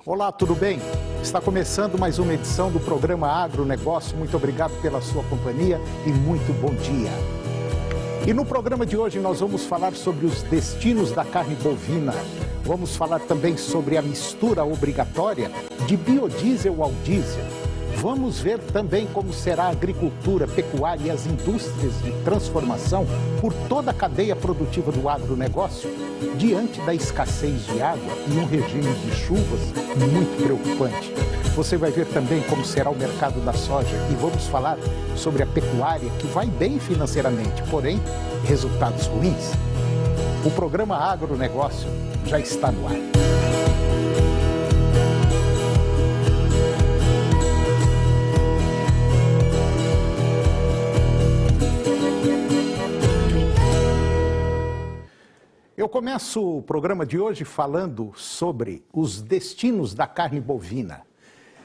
Olá, tudo bem? Está começando mais uma edição do programa Agronegócio. Muito obrigado pela sua companhia e muito bom dia. E no programa de hoje nós vamos falar sobre os destinos da carne bovina. Vamos falar também sobre a mistura obrigatória de biodiesel ao diesel. Vamos ver também como será a agricultura, pecuária e as indústrias de transformação por toda a cadeia produtiva do agronegócio diante da escassez de água e um regime de chuvas muito preocupante. Você vai ver também como será o mercado da soja e vamos falar sobre a pecuária que vai bem financeiramente, porém, resultados ruins. O programa Agronegócio já está no ar. Eu começo o programa de hoje falando sobre os destinos da carne bovina.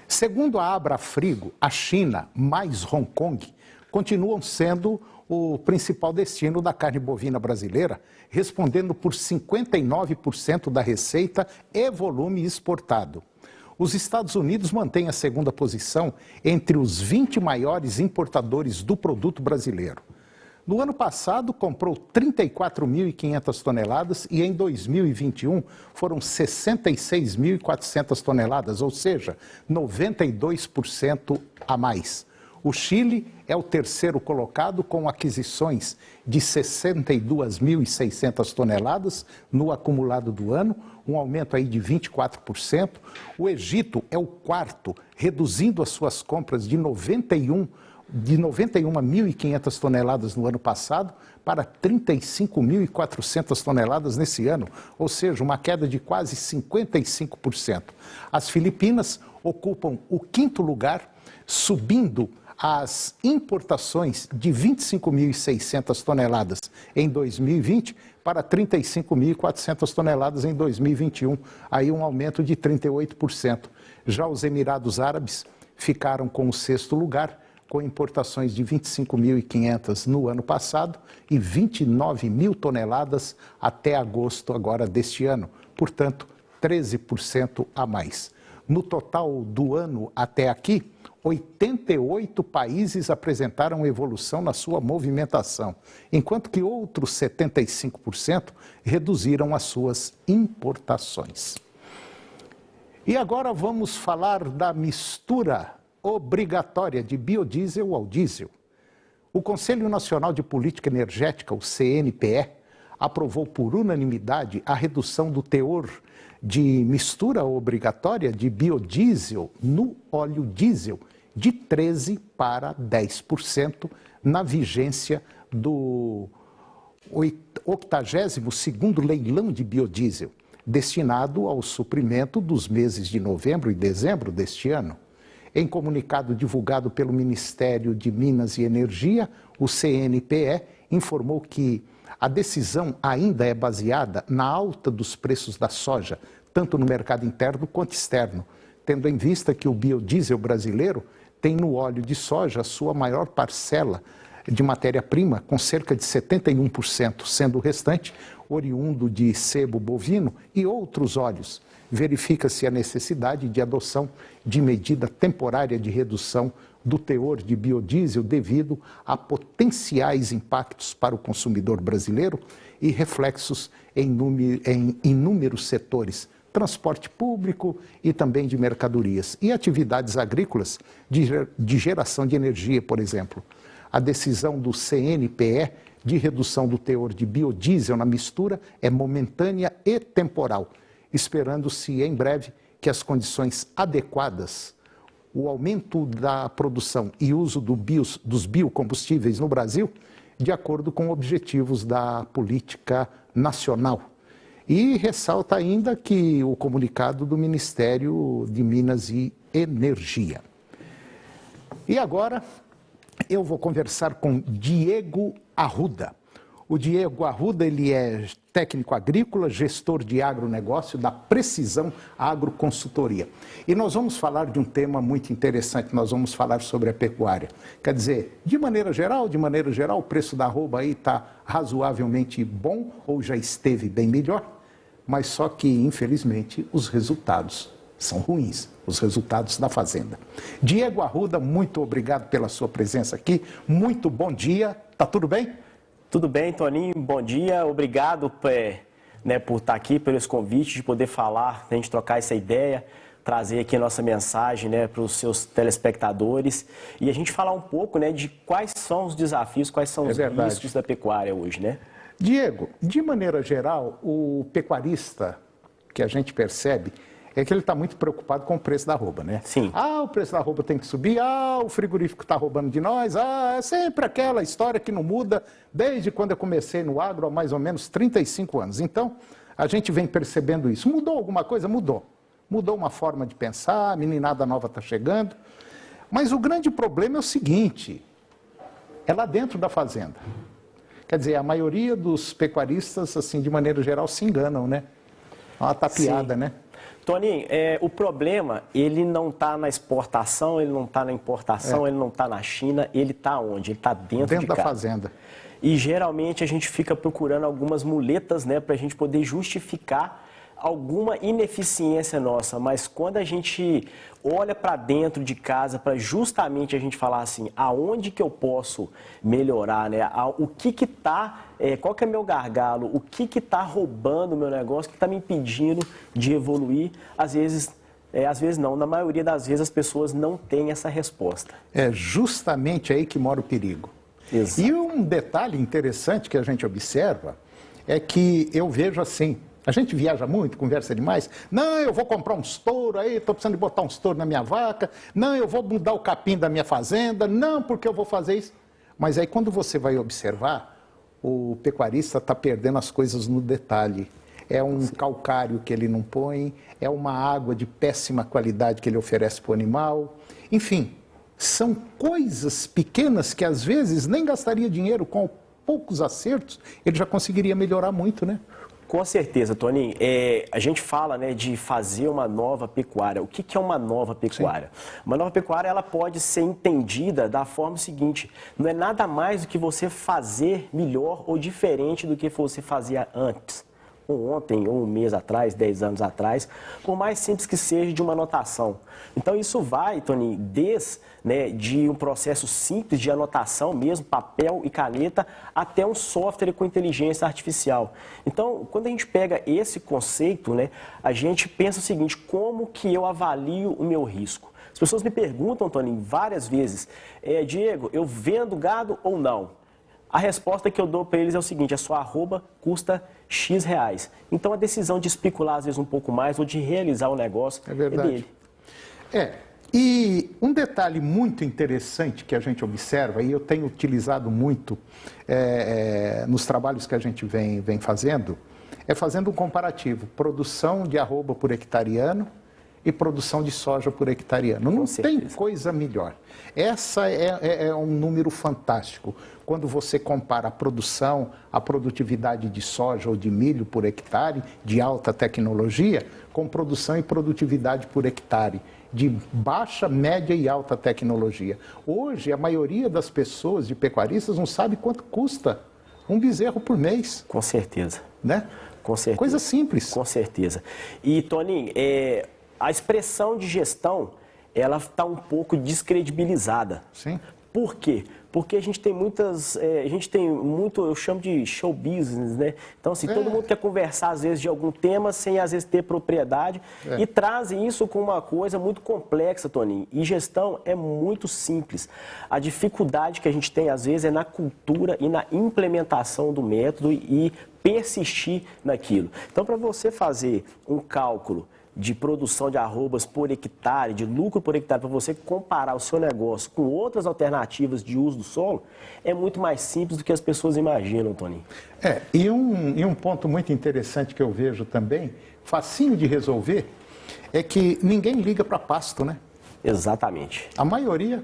Segundo a Abrafrigo, a China mais Hong Kong continuam sendo o principal destino da carne bovina brasileira, respondendo por 59% da receita e volume exportado. Os Estados Unidos mantêm a segunda posição entre os 20 maiores importadores do produto brasileiro. No ano passado, comprou 34.500 toneladas e em 2021 foram 66.400 toneladas, ou seja, 92% a mais. O Chile é o terceiro colocado com aquisições de 62.600 toneladas no acumulado do ano, um aumento aí de 24%. O Egito é o quarto, reduzindo as suas compras de 91.500 toneladas no ano passado para 35.400 toneladas nesse ano, ou seja, uma queda de quase 55%. As Filipinas ocupam o quinto lugar, subindo as importações de 25.600 toneladas em 2020 para 35.400 toneladas em 2021, aí um aumento de 38%. Já os Emirados Árabes ficaram com o sexto lugar, com importações de 25.500 no ano passado e 29.000 toneladas até agosto agora deste ano, portanto, 13% a mais. No total do ano até aqui, 88 países apresentaram evolução na sua movimentação, enquanto que outros 75% reduziram as suas importações. E agora vamos falar da mistura obrigatória de biodiesel ao diesel. O Conselho Nacional de Política Energética, o CNPE, aprovou por unanimidade a redução do teor de mistura obrigatória de biodiesel no óleo diesel de 13% para 10% na vigência do 82º leilão de biodiesel, destinado ao suprimento dos meses de novembro e dezembro deste ano. Em comunicado divulgado pelo Ministério de Minas e Energia, o CNPE informou que a decisão ainda é baseada na alta dos preços da soja, tanto no mercado interno quanto externo, tendo em vista que o biodiesel brasileiro tem no óleo de soja a sua maior parcela de matéria-prima, com cerca de 71%, sendo o restante oriundo de sebo bovino e outros óleos. Verifica-se a necessidade de adoção de medida temporária de redução do teor de biodiesel devido a potenciais impactos para o consumidor brasileiro e reflexos em inúmeros setores, transporte público e também de mercadorias e atividades agrícolas de geração de energia, por exemplo. A decisão do CNPE de redução do teor de biodiesel na mistura é momentânea e temporal, esperando-se em breve que as condições adequadas, o aumento da produção e uso dos biocombustíveis no Brasil, de acordo com objetivos da política nacional. E ressalta ainda que o comunicado do Ministério de Minas e Energia. E agora eu vou conversar com Diego Arruda. O Diego Arruda, ele é técnico agrícola, gestor de agronegócio da Precisão Agroconsultoria. E nós vamos falar de um tema muito interessante, nós vamos falar sobre a pecuária. Quer dizer, de maneira geral, o preço da arroba aí está razoavelmente bom ou já esteve bem melhor, mas só que, infelizmente, os resultados são ruins, os resultados da fazenda. Diego Arruda, muito obrigado pela sua presença aqui, muito bom dia, tá tudo bem? Tudo bem, Toninho, bom dia, obrigado por estar aqui, pelo esse convite, de poder falar, a gente trocar essa ideia, trazer aqui a nossa mensagem para os seus telespectadores e a gente falar um pouco de quais são os desafios, quais são os riscos da pecuária hoje, né? Diego, de maneira geral, o pecuarista que a gente percebe é que ele está muito preocupado com o preço da arroba, né? Sim. O preço da arroba tem que subir, o frigorífico está roubando de nós, é sempre aquela história que não muda desde quando eu comecei no agro há mais ou menos 35 anos. Então, a gente vem percebendo isso. Mudou alguma coisa? Mudou. Mudou uma forma de pensar, a meninada nova está chegando. Mas o grande problema é o seguinte, é lá dentro da fazenda. Quer dizer, a maioria dos pecuaristas, assim, de maneira geral, se enganam, né? É uma tapeada, né? Toninho, o problema, ele não está na exportação, ele não está na importação, ele não está na China, ele está onde? Ele está dentro de da casa. fazenda. E geralmente a gente fica procurando algumas muletas, para a gente poder justificar alguma ineficiência nossa, mas quando a gente olha para dentro de casa para justamente a gente falar assim, aonde que eu posso melhorar, o que está, qual que é meu gargalo, o que está roubando o meu negócio, que está me impedindo de evoluir, às vezes não, na maioria das vezes as pessoas não têm essa resposta. É justamente aí que mora o perigo. Exato. E um detalhe interessante que a gente observa é que eu vejo assim, a gente viaja muito, conversa demais. Não, eu vou comprar uns touros aí, estou precisando de botar uns touros na minha vaca. Não, eu vou mudar o capim da minha fazenda. Não, porque eu vou fazer isso. Mas aí quando você vai observar, o pecuarista está perdendo as coisas no detalhe. É um calcário que ele não põe, é uma água de péssima qualidade que ele oferece para o animal. Enfim, são coisas pequenas que às vezes nem gastaria dinheiro, com poucos acertos, ele já conseguiria melhorar muito, né? Com certeza, Toninho. A gente fala de fazer uma nova pecuária. O que é uma nova pecuária? Sim. Uma nova pecuária ela pode ser entendida da forma seguinte, não é nada mais do que você fazer melhor ou diferente do que você fazia antes. Ou ontem, ou um mês atrás, 10 anos atrás, por mais simples que seja de uma anotação. Então isso vai, Toninho, de um processo simples de anotação mesmo, papel e caneta, até um software com inteligência artificial. Então, quando a gente pega esse conceito, a gente pensa o seguinte, como que eu avalio o meu risco? As pessoas me perguntam, Toninho, várias vezes, Diego, eu vendo gado ou não? A resposta que eu dou para eles é o seguinte, a sua arroba custa X reais. Então a decisão de especular às vezes um pouco mais ou de realizar o negócio é dele. E um detalhe muito interessante que a gente observa, e eu tenho utilizado muito nos trabalhos que a gente vem fazendo, é fazendo um comparativo, produção de arroba por hectare e produção de soja por hectare. Não tem coisa melhor. Essa é um número fantástico. Quando você compara a produção, a produtividade de soja ou de milho por hectare, de alta tecnologia, com produção e produtividade por hectare, de baixa, média e alta tecnologia. Hoje, a maioria das pessoas, de pecuaristas, não sabe quanto custa um bezerro por mês. Com certeza. Né? Com certeza. Coisa simples. Com certeza. E, Toninho, a expressão de gestão, ela está um pouco descredibilizada. Sim. Por quê? Porque a gente tem muito, eu chamo de show business, Então, assim, todo mundo quer conversar, às vezes, de algum tema, sem, às vezes, ter propriedade, e trazem isso com uma coisa muito complexa, Toninho. E gestão é muito simples. A dificuldade que a gente tem, às vezes, é na cultura e na implementação do método e persistir naquilo. Então, para você fazer um cálculo de produção de arrobas por hectare, de lucro por hectare, para você comparar o seu negócio com outras alternativas de uso do solo, é muito mais simples do que as pessoas imaginam, Toninho. E um ponto muito interessante que eu vejo também, facinho de resolver, é que ninguém liga para pasto, né? Exatamente. A maioria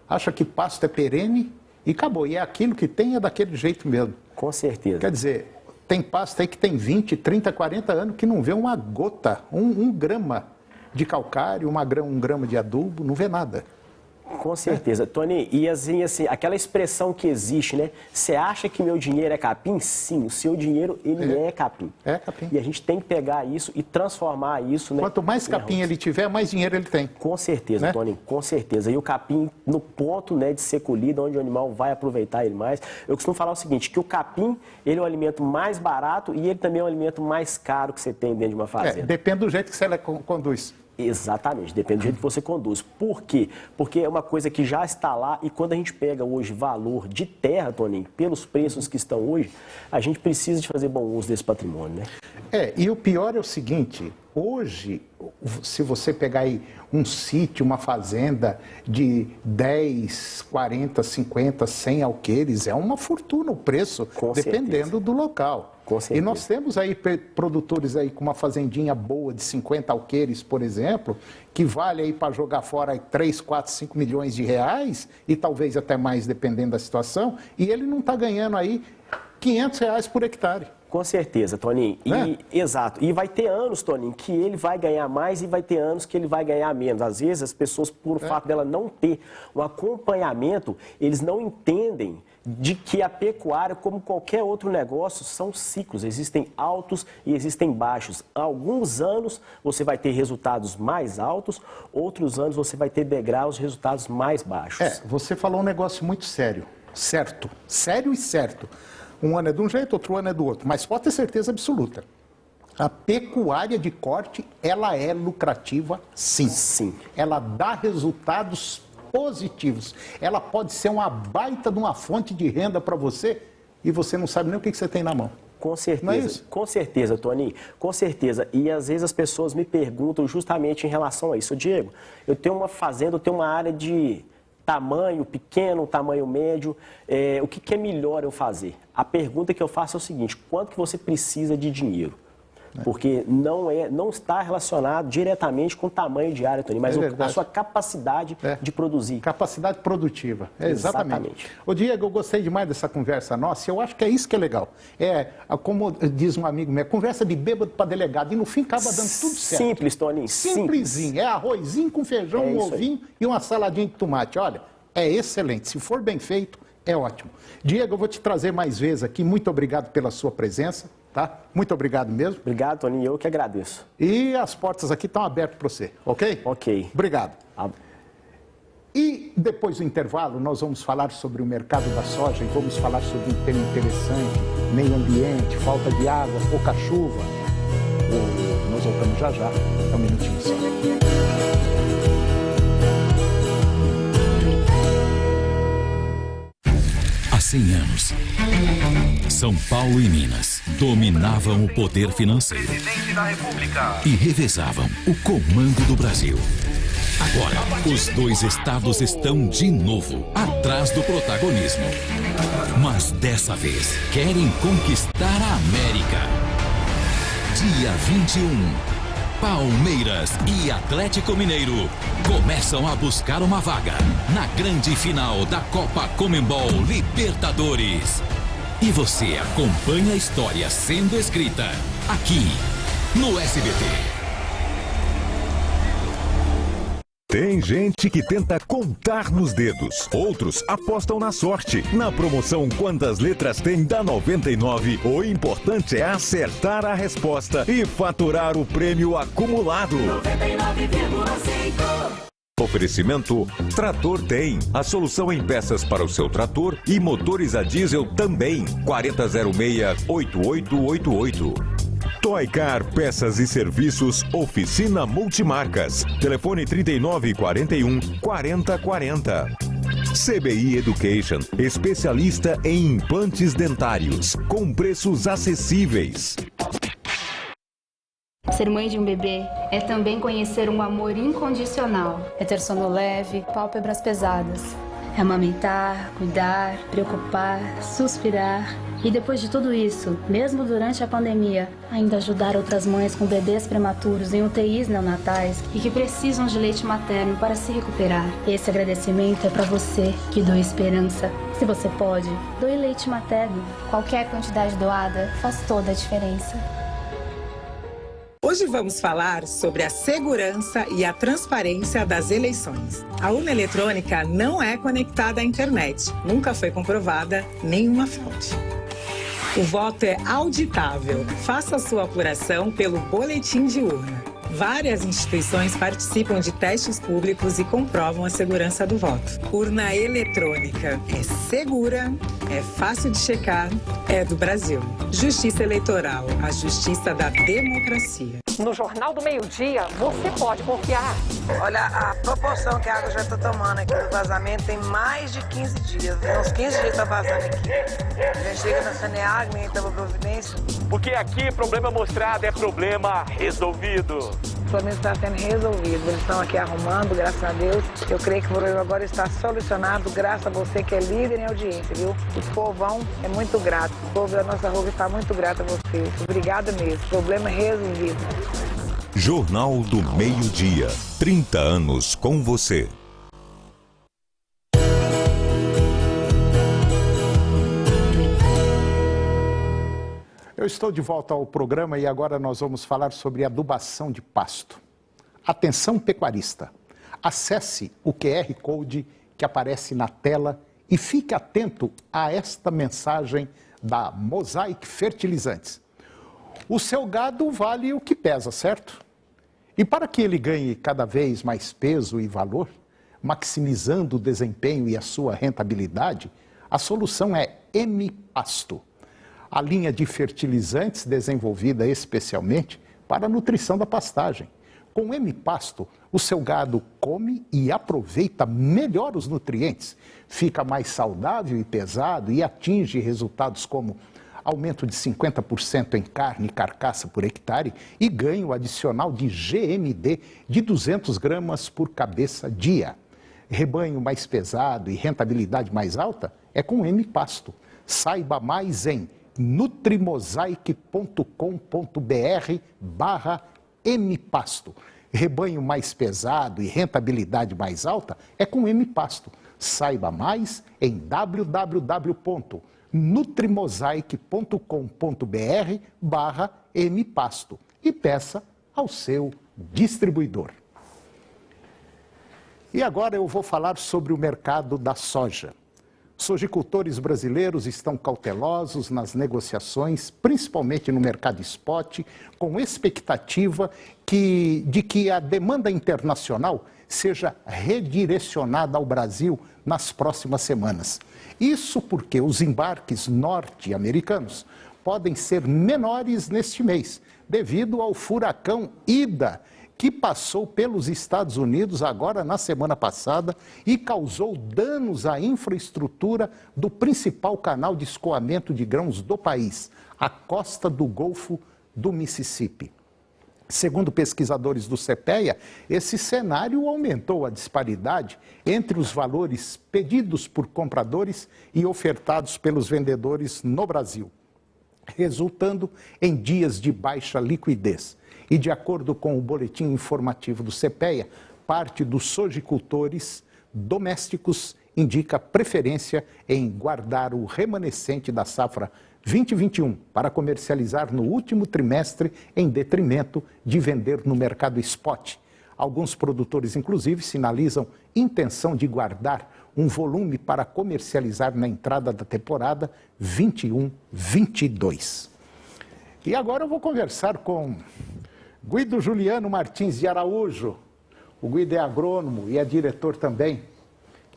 acha que pasto é perene e acabou. E é aquilo que tem, é daquele jeito mesmo. Com certeza. Quer dizer, tem pasto aí que tem 20, 30, 40 anos que não vê uma gota, um grama de calcário, um grama de adubo, não vê nada. Com certeza. Tony, e assim, aquela expressão que existe, né? Você acha que meu dinheiro é capim? Sim, o seu dinheiro, ele é capim. É capim. E a gente tem que pegar isso e transformar isso, né? Quanto mais capim ele tiver, mais dinheiro ele tem. Com certeza, né? Tony, com certeza. E o capim no ponto, né, de ser colhido, onde o animal vai aproveitar ele mais. Eu costumo falar o seguinte, que o capim, ele é o alimento mais barato e ele também é o alimento mais caro que você tem dentro de uma fazenda. Depende do jeito que você conduz. Exatamente, depende do jeito que você conduz. Por quê? Porque é uma coisa que já está lá e quando a gente pega hoje valor de terra, Toninho, pelos preços que estão hoje, a gente precisa de fazer bom uso desse patrimônio, né? E o pior é o seguinte, hoje, se você pegar aí um sítio, uma fazenda de 10, 40, 50, 100 alqueires, é uma fortuna o preço, dependendo do local. E nós temos aí produtores aí com uma fazendinha boa de 50 alqueires, por exemplo, que vale aí para jogar fora aí 3, 4, 5 milhões de reais, e talvez até mais dependendo da situação, e ele não está ganhando aí R$500 por hectare. Com certeza, Toninho. Exato. E vai ter anos, Toninho, que ele vai ganhar mais e vai ter anos que ele vai ganhar menos. Às vezes as pessoas, por fato dela não ter um acompanhamento, eles não entendem de que a pecuária, como qualquer outro negócio, são ciclos. Existem altos e existem baixos. Há alguns anos você vai ter resultados mais altos, outros anos você vai ter degraus, resultados mais baixos. Você falou um negócio muito sério. Certo. Sério e certo. Um ano é de um jeito, outro ano é do outro. Mas pode ter certeza absoluta. A pecuária de corte, ela é lucrativa, sim. Sim. Ela dá resultados positivos. Ela pode ser uma baita de uma fonte de renda para você e você não sabe nem o que você tem na mão. Com certeza, não é isso? Com certeza, Toninho, com certeza. E às vezes as pessoas me perguntam justamente em relação a isso. Diego, eu tenho uma fazenda, eu tenho uma área de tamanho pequeno, tamanho médio, o que é melhor eu fazer? A pergunta que eu faço é o seguinte, quanto que você precisa de dinheiro? Porque não está relacionado diretamente com o tamanho de área, Tony, mas a sua capacidade de produzir. Capacidade produtiva, exatamente. Ô Diego, eu gostei demais dessa conversa nossa, eu acho que é isso que é legal. Como diz um amigo meu, conversa de bêbado para delegado, e no fim acaba dando tudo certo. Simples, Tony, simplesinho. Arrozinho com feijão, um ovinho e uma saladinha de tomate. Olha, é excelente. Se for bem feito, é ótimo. Diego, eu vou te trazer mais vezes aqui. Muito obrigado pela sua presença. Tá? Muito obrigado mesmo. Obrigado, Toninho. Eu que agradeço. E as portas aqui estão abertas para você, ok? Ok. Obrigado. E depois do intervalo, nós vamos falar sobre o mercado da soja e vamos falar sobre um tema interessante, meio ambiente, falta de água, pouca chuva. Nós voltamos já já. É um minutinho só. Há 100 anos, São Paulo e Minas dominavam o poder financeiro e revezavam o comando do Brasil. Agora, os dois estados estão de novo atrás do protagonismo. Mas dessa vez, querem conquistar a América. Dia 21. Palmeiras e Atlético Mineiro começam a buscar uma vaga na grande final da Copa Conmebol Libertadores. E você acompanha a história sendo escrita aqui no SBT. Tem gente que tenta contar nos dedos, outros apostam na sorte. Na promoção Quantas Letras Tem da 99, o importante é acertar a resposta e faturar o prêmio acumulado. 99,5. Oferecimento Trator Tem, a solução em peças para o seu trator e motores a diesel também. 4006-8888. Toycar Peças e Serviços, Oficina Multimarcas. Telefone 3941-4040. CBI Education, especialista em implantes dentários, com preços acessíveis. Ser mãe de um bebê é também conhecer um amor incondicional. É ter sono leve, pálpebras pesadas. É amamentar, cuidar, preocupar, suspirar. E depois de tudo isso, mesmo durante a pandemia, ainda ajudar outras mães com bebês prematuros em UTIs neonatais e que precisam de leite materno para se recuperar. Esse agradecimento é para você que doa esperança. Se você pode, doe leite materno. Qualquer quantidade doada faz toda a diferença. Hoje vamos falar sobre a segurança e a transparência das eleições. A urna eletrônica não é conectada à internet, nunca foi comprovada nenhuma fraude. O voto é auditável. Faça a sua apuração pelo boletim de urna. Várias instituições participam de testes públicos e comprovam a segurança do voto. Urna eletrônica é segura, é fácil de checar, é do Brasil. Justiça Eleitoral, a justiça da democracia. No Jornal do Meio-Dia, você pode confiar. Olha, a proporção que a água já está tomando aqui do vazamento tem mais de 15 dias. Tem uns 15 dias está vazando aqui. Já chega na Saneag, ninguém toma providência. Porque aqui problema mostrado é problema resolvido. O problema está sendo resolvido. Eles estão aqui arrumando, graças a Deus. Eu creio que o problema agora está solucionado, graças a você que é líder em audiência, viu? O povão é muito grato. O povo da nossa rua está muito grato a você. Obrigada mesmo. O problema é resolvido. Jornal do Meio-Dia. 30 anos com você. Eu estou de volta ao programa e agora nós vamos falar sobre adubação de pasto. Atenção pecuarista, acesse o QR Code que aparece na tela e fique atento a esta mensagem da Mosaic Fertilizantes. O seu gado vale o que pesa, certo? E para que ele ganhe cada vez mais peso e valor, maximizando o desempenho e a sua rentabilidade, a solução é M-Pasto. A linha de fertilizantes desenvolvida especialmente para a nutrição da pastagem. Com M-Pasto, o seu gado come e aproveita melhor os nutrientes, fica mais saudável e pesado e atinge resultados como aumento de 50% em carne e carcaça por hectare e ganho adicional de GMD de 200 gramas por cabeça dia. Rebanho mais pesado e rentabilidade mais alta é com M-Pasto. Saiba mais em nutrimosaic.com.br/M-Pasto. Rebanho mais pesado e rentabilidade mais alta é com M-Pasto. Saiba mais em www.nutrimosaic.com.br/M-Pasto e peça ao seu distribuidor. E agora eu vou falar sobre o mercado da soja. Sojicultores brasileiros estão cautelosos nas negociações, principalmente no mercado spot, com expectativa de que a demanda internacional seja redirecionada ao Brasil nas próximas semanas. Isso porque os embarques norte-americanos podem ser menores neste mês, devido ao furacão Ida, que passou pelos Estados Unidos agora na semana passada e causou danos à infraestrutura do principal canal de escoamento de grãos do país, a costa do Golfo do Mississippi. Segundo pesquisadores do CPEA, esse cenário aumentou a disparidade entre os valores pedidos por compradores e ofertados pelos vendedores no Brasil, resultando em dias de baixa liquidez. E de acordo com o boletim informativo do CPEA, parte dos sojicultores domésticos indica preferência em guardar o remanescente da safra 2021 para comercializar no último trimestre em detrimento de vender no mercado spot. Alguns produtores, inclusive, sinalizam intenção de guardar um volume para comercializar na entrada da temporada 21-22. E agora eu vou conversar com Guido Juliano Martins de Araújo. O Guido é agrônomo e é diretor também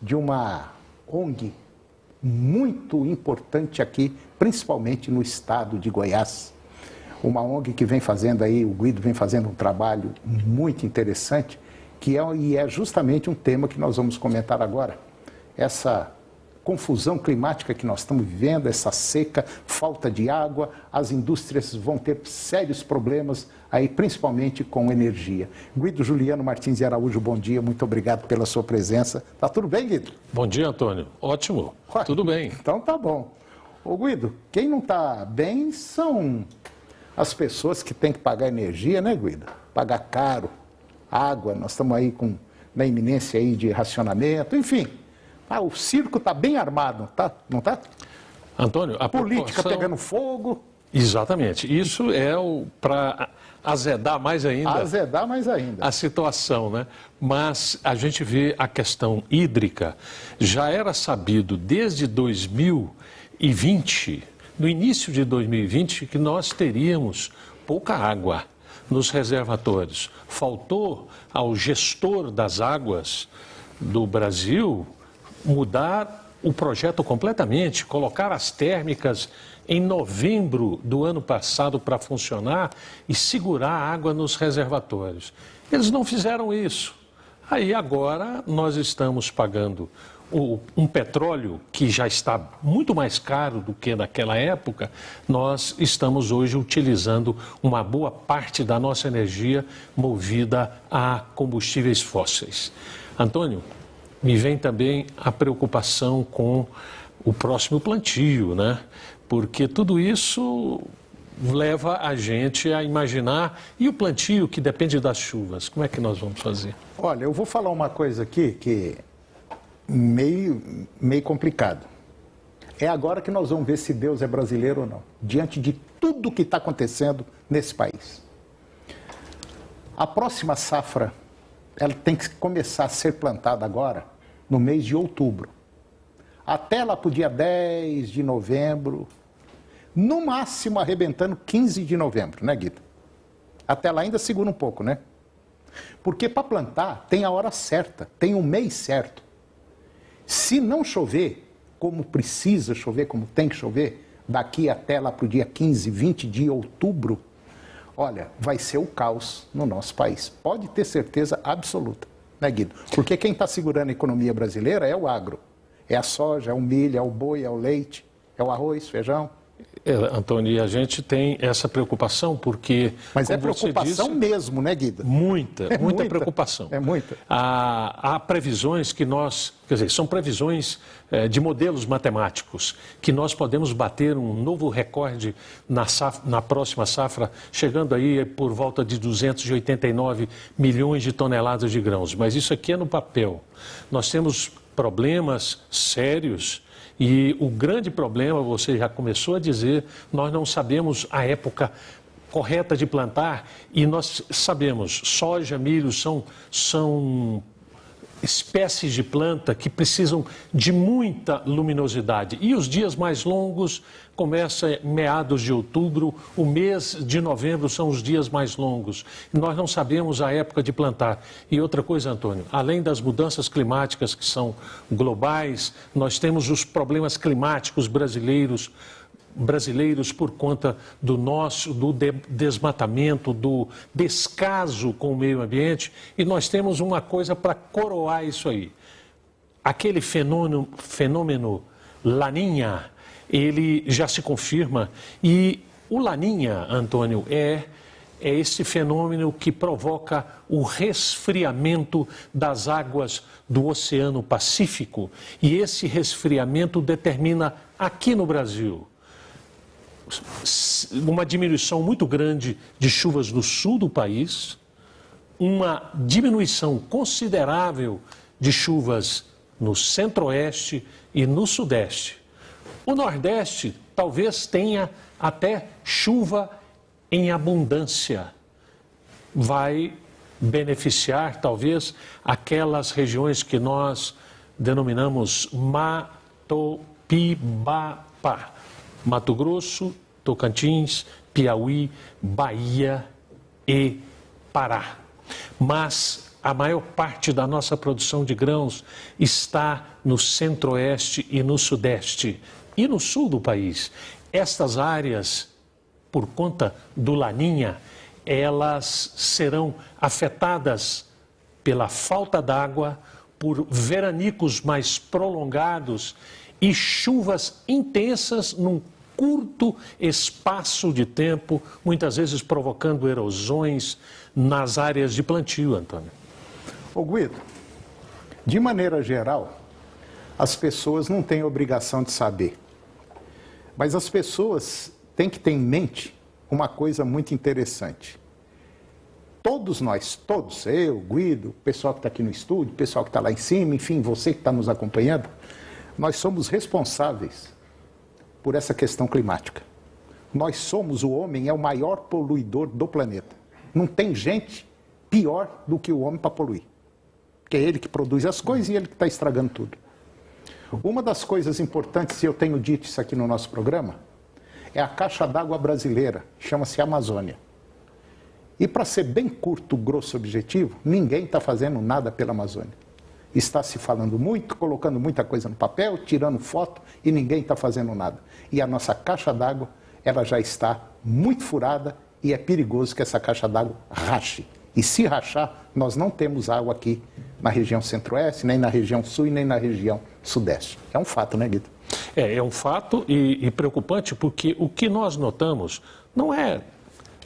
de uma ONG muito importante aqui, principalmente no estado de Goiás. Uma ONG que vem fazendo aí, o Guido vem fazendo um trabalho muito interessante, que é justamente um tema que nós vamos comentar agora. Essa confusão climática que nós estamos vivendo, essa seca, falta de água, as indústrias vão ter sérios problemas aí, principalmente com energia. Guido Juliano Martins de Araújo, bom dia, muito obrigado pela sua presença. Tá tudo bem, Guido? Bom dia, Antônio. Ótimo, tudo bem. Então tá bom. Ô Guido, quem não tá bem são as pessoas que têm que pagar energia, né, Guido? Pagar caro, água, nós estamos aí na iminência aí de racionamento, enfim. O circo está bem armado, tá? Não está? Antônio, a política proporção... pegando fogo. Exatamente. Isso é para azedar mais ainda. Azedar mais ainda. A situação, né? Mas a gente vê a questão hídrica. Já era sabido desde 2020, no início de 2020, que nós teríamos pouca água nos reservatórios. Faltou ao gestor das águas do Brasil mudar o projeto completamente, colocar as térmicas em novembro do ano passado para funcionar e segurar a água nos reservatórios. Eles não fizeram isso. Aí agora nós estamos pagando um petróleo que já está muito mais caro do que naquela época. Nós estamos hoje utilizando uma boa parte da nossa energia movida a combustíveis fósseis. Antônio, me vem também a preocupação com o próximo plantio, né? Porque tudo isso leva a gente a imaginar, e o plantio que depende das chuvas, como é que nós vamos fazer? Olha, eu vou falar uma coisa aqui que meio complicado. É agora que nós vamos ver se Deus é brasileiro ou não, diante de tudo que está acontecendo nesse país. A próxima safra, ela tem que começar a ser plantada agora, no mês de outubro. Até lá para o dia 10 de novembro, no máximo arrebentando 15 de novembro, né, Guida? Até lá ainda segura um pouco, né? Porque para plantar tem a hora certa, tem o mês certo. Se não chover como precisa chover, como tem que chover, daqui até lá para o dia 15, 20 de outubro, olha, vai ser o caos no nosso país. Pode ter certeza absoluta, né, Guido? Porque quem está segurando a economia brasileira é o agro. É a soja, é o milho, é o boi, é o leite, é o arroz, feijão. Antônio, e a gente tem essa preocupação porque... Mas é preocupação mesmo, né, Guida? Muita preocupação. É muita. Há previsões que nós... Quer dizer, são previsões de modelos matemáticos, que nós podemos bater um novo recorde na próxima safra, chegando aí por volta de 289 milhões de toneladas de grãos. Mas isso aqui é no papel. Nós temos problemas sérios. E o grande problema, você já começou a dizer, nós não sabemos a época correta de plantar, e nós sabemos, soja, milho são espécies de planta que precisam de muita luminosidade. E os dias mais longos começam em meados de outubro, o mês de novembro são os dias mais longos. E nós não sabemos a época de plantar. E outra coisa, Antônio, além das mudanças climáticas que são globais, nós temos os problemas climáticos brasileiros por conta do desmatamento, do descaso com o meio ambiente, e nós temos uma coisa para coroar isso aí. Aquele fenômeno Laninha, ele já se confirma, e o Laninha, Antônio, é esse fenômeno que provoca o resfriamento das águas do Oceano Pacífico, e esse resfriamento determina aqui no Brasil uma diminuição muito grande de chuvas no sul do país, uma diminuição considerável de chuvas no centro-oeste e no sudeste. O nordeste talvez tenha até chuva em abundância. Vai beneficiar talvez aquelas regiões que nós denominamos Matopibapá. Mato Grosso, Tocantins, Piauí, Bahia e Pará. Mas a maior parte da nossa produção de grãos está no centro-oeste e no sudeste e no sul do país. Estas áreas, por conta do Laninha, elas serão afetadas pela falta d'água, por veranicos mais prolongados e chuvas intensas num curto espaço de tempo, muitas vezes provocando erosões nas áreas de plantio, Antônio. Ô Guido, de maneira geral, as pessoas não têm obrigação de saber, mas as pessoas têm que ter em mente uma coisa muito interessante. Todos nós, todos, eu, Guido, o pessoal que está aqui no estúdio, o pessoal que está lá em cima, enfim, você que está nos acompanhando, nós somos responsáveis por essa questão climática. Nós somos, o homem é o maior poluidor do planeta. Não tem gente pior do que o homem para poluir. Porque é ele que produz as coisas e ele que está estragando tudo. Uma das coisas importantes, e eu tenho dito isso aqui no nosso programa, é a caixa d'água brasileira, chama-se Amazônia. E para ser bem curto, grosso, objetivo, ninguém está fazendo nada pela Amazônia. Está se falando muito, colocando muita coisa no papel, tirando foto e ninguém está fazendo nada. E a nossa caixa d'água, ela já está muito furada e é perigoso que essa caixa d'água rache. E se rachar, nós não temos água aqui na região centro-oeste, nem na região sul e nem na região sudeste. É um fato, né, Guido? É um fato e preocupante, porque o que nós notamos não é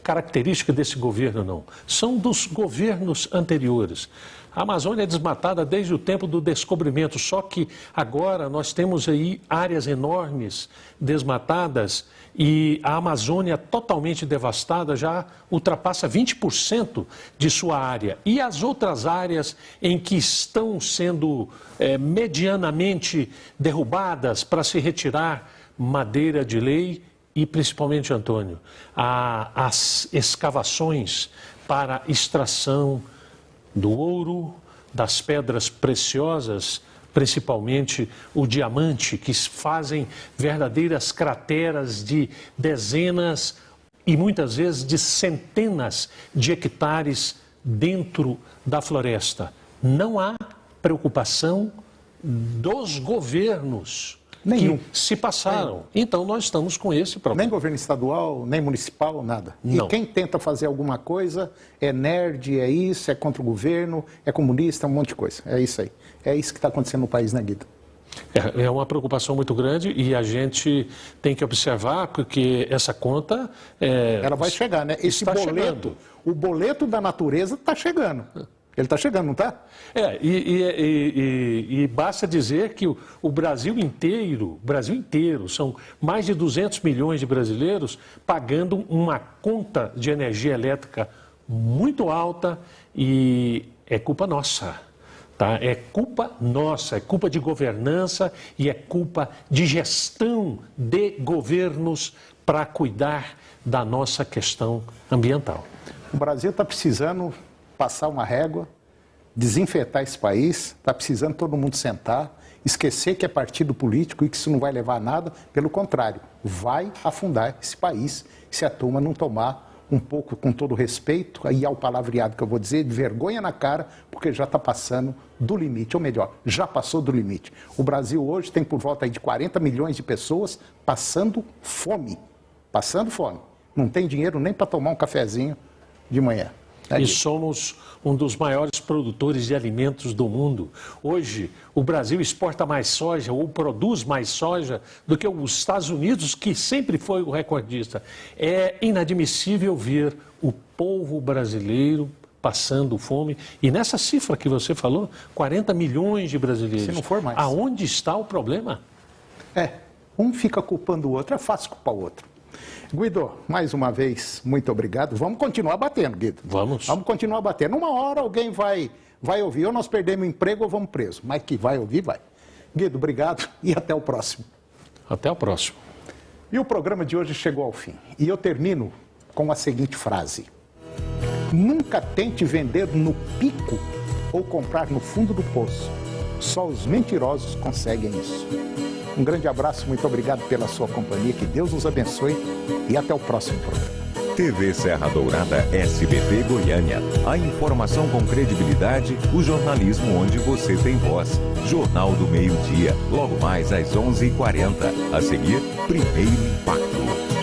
característica desse governo, não. São dos governos anteriores. A Amazônia é desmatada desde o tempo do descobrimento, só que agora nós temos aí áreas enormes desmatadas e a Amazônia totalmente devastada já ultrapassa 20% de sua área. E as outras áreas em que estão sendo medianamente derrubadas para se retirar madeira de lei e principalmente, Antônio, as escavações para extração do ouro, das pedras preciosas, principalmente o diamante, que fazem verdadeiras crateras de dezenas e muitas vezes de centenas de hectares dentro da floresta. Não há preocupação dos governos nenhum que se passaram. Então nós estamos com esse problema. Nem governo estadual, nem municipal, nada. Não. E quem tenta fazer alguma coisa é nerd, é isso, é contra o governo, é comunista, um monte de coisa. É isso aí. É isso que está acontecendo no país, né, Guido? É uma preocupação muito grande e a gente tem que observar porque essa conta... ela vai chegar, né? Esse boleto, o boleto da natureza está chegando. Ele está chegando, não está? E basta dizer que o Brasil inteiro, são mais de 200 milhões de brasileiros pagando uma conta de energia elétrica muito alta e é culpa nossa. Tá? É culpa nossa, é culpa de governança e é culpa de gestão de governos para cuidar da nossa questão ambiental. O Brasil está precisando passar uma régua, desinfetar esse país, está precisando todo mundo sentar, esquecer que é partido político e que isso não vai levar a nada, pelo contrário, vai afundar esse país se a turma não tomar um pouco, com todo respeito, aí ao palavreado que eu vou dizer, de vergonha na cara, porque já está passando do limite, ou melhor, já passou do limite. O Brasil hoje tem por volta aí de 40 milhões de pessoas passando fome, não tem dinheiro nem para tomar um cafezinho de manhã. E somos um dos maiores produtores de alimentos do mundo. Hoje, o Brasil exporta mais soja ou produz mais soja do que os Estados Unidos, que sempre foi o recordista. É inadmissível ver o povo brasileiro passando fome. E nessa cifra que você falou, 40 milhões de brasileiros. Se não for mais. Aonde está o problema? Um fica culpando o outro, é fácil culpar o outro. Guido, mais uma vez, muito obrigado. Vamos continuar batendo, Guido. Vamos continuar batendo. Uma hora alguém vai ouvir, ou nós perdemos o emprego ou vamos preso. Mas que vai ouvir, vai. Guido, obrigado e até o próximo. Até o próximo. E o programa de hoje chegou ao fim. E eu termino com a seguinte frase. Nunca tente vender no pico ou comprar no fundo do poço. Só os mentirosos conseguem isso. Um grande abraço, muito obrigado pela sua companhia, que Deus nos abençoe e até o próximo programa. TV Serra Dourada SBT Goiânia. A informação com credibilidade, o jornalismo onde você tem voz. Jornal do Meio-Dia, logo mais às 11h40. A seguir, Primeiro Impacto.